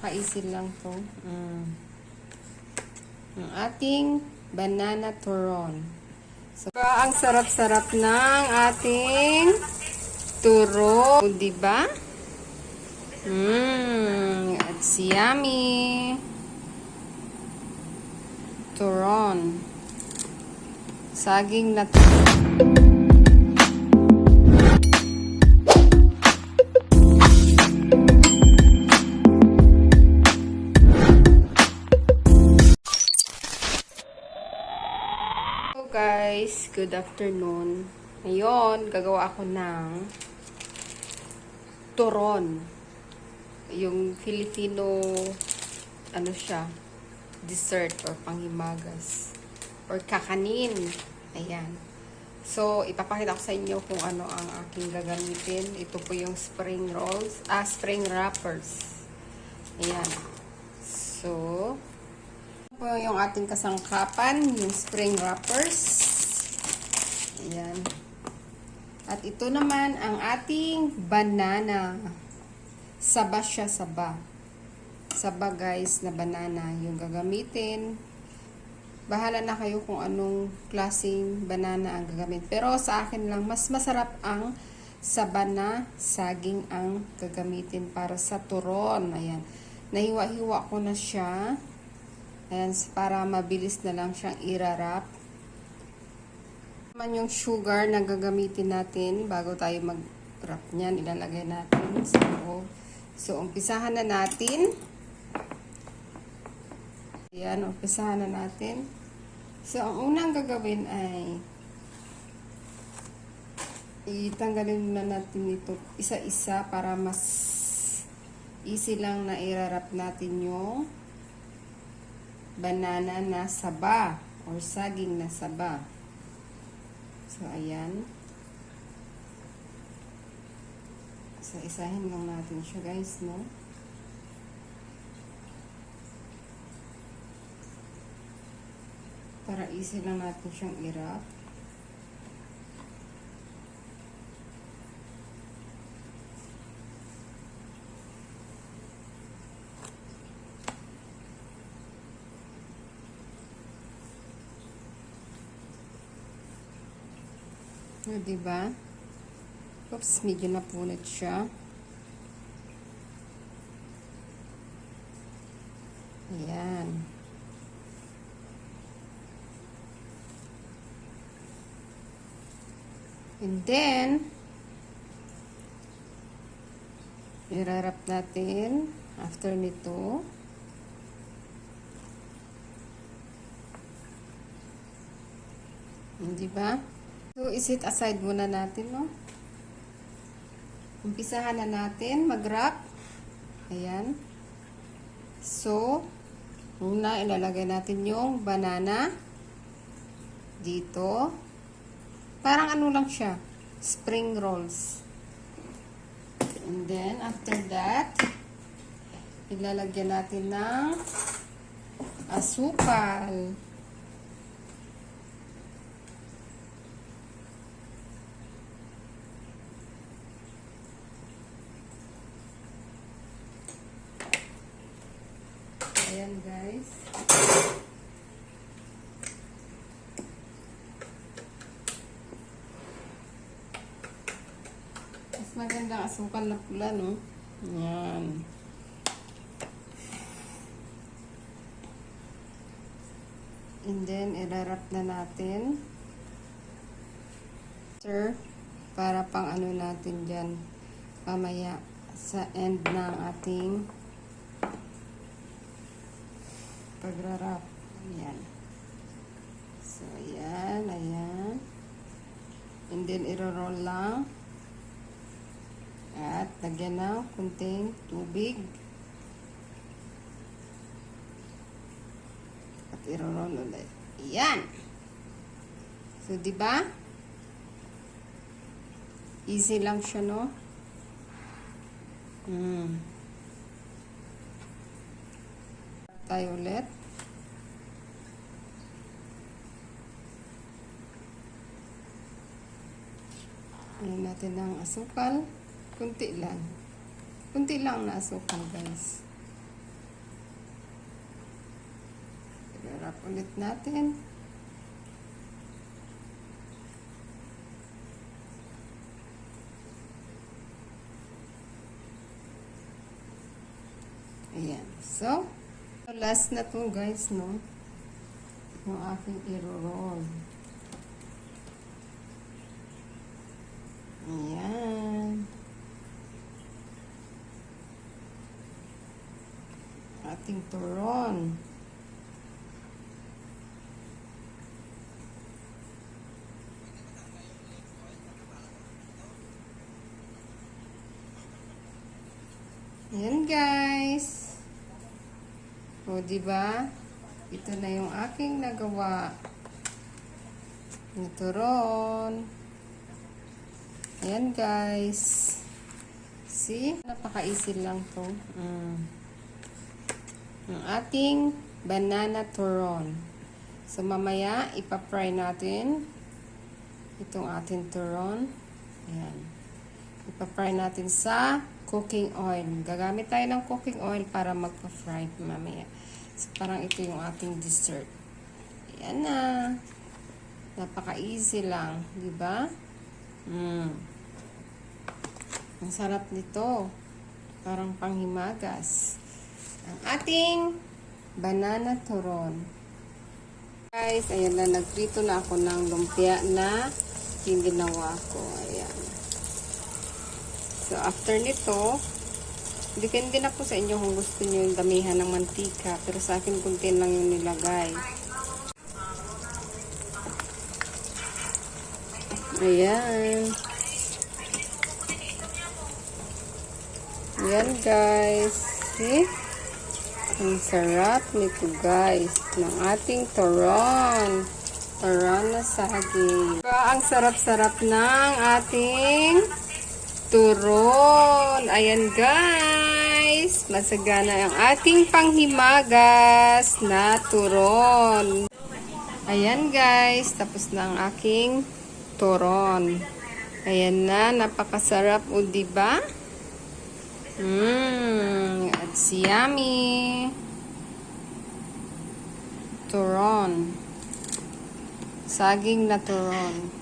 Napaka-easy lang to. Ang ating banana turon. So, ang sarap-sarap ng ating turon. Diba? It's yummy. Turon. Saging na guys, good afternoon. Ngayon, gagawa ako ng turon. Yung Filipino, ano siya, dessert or panghimagas. Or kakanin. Ayan. So, ipapakita ko sa inyo kung ano ang aking gagamitin. Ito po yung spring rolls, spring wrappers. Ayan. So, po yung ating kasangkapan, yung spring wrappers. Ayan. At ito naman ang ating banana. Saba siya, saba. Saba guys na banana yung gagamitin. Bahala na kayo kung anong klaseng banana ang gagamitin. Pero sa akin lang, mas masarap ang saba na saging ang gagamitin para sa turon. Ayan. Nahiwa-hiwa ko na siya. Ayan, para mabilis na lang siyang i-wrap. Naman yung sugar na gagamitin natin bago tayo mag-wrap niyan, ilalagay natin sa loob. So, umpisahan na natin. Ayan, umpisahan na natin. So, ang unang gagawin ay itanggalin na natin ito isa-isa para mas easy lang na i-wrap natin yung banana na saba or saging na saba. So, ayan. So, isahin lang natin siya guys, no? Para easy lang natin siyang i-wrap. O, diba? Oops, medyo napunit siya. Ayan. And then, i-wrap natin after nito. Diba? So, isit aside muna natin, no? Umpisahan na natin mag-wrap. Ayan. So, una ilalagay natin yung banana dito. Parang ano lang siya, spring rolls. And then, after that, ilalagyan natin ng asukal. Ayan guys. Mas magandang asukal na pula, no? Ayan. And then, ilarap na natin. Sir, para pang ano natin dyan, pamaya sa end ng ating pagrarap. Ayan. So, ayan, ayan. And then, iro-roll lang. At, lagyan ng kunting tubig. At, iro-roll ulit. Ayan. So, diba? Easy lang siya, no? Tayo ulit. Ayan natin ang asukal. Kunti lang. Kunti lang na asukal, guys. Wrap ulit natin. Ayan. So, last na to guys, no? Yung aking i-roll. Ayan. Ating turon. Ayan guys. O diba? Ito na yung aking nagawa. Na turon. Ayan guys. See? Napaka-easy lang to. Ang ating banana turon. So mamaya ipa-fry natin itong ating turon. Ayan. Ipa-fry natin sa cooking oil. Gagamit tayo ng cooking oil para magpa-fry mamaya. So, parang ito yung ating dessert. Ayan na. Napaka-easy lang. Diba? Ang sarap nito. Parang panghimagas. Ang ating banana turon. Guys, ayan na. Nagprito na ako ng lumpia na yung ginawa ko. Ayan. So, after nito, depende na po sa inyo kung gusto nyo yung damihan ng mantika. Pero sa akin, kunti lang yung nilagay. Ayan. Ayan, guys. See? Ang sarap nito, guys. Ng ating turon. Turon na saging. Ang sarap-sarap ng ating turon. Ayan guys. Masagana ang ating panghimagas na turon. Ayan guys. Tapos na ang aking turon. Ayan na. Napakasarap o diba? It's yummy. Turon. Saging na turon.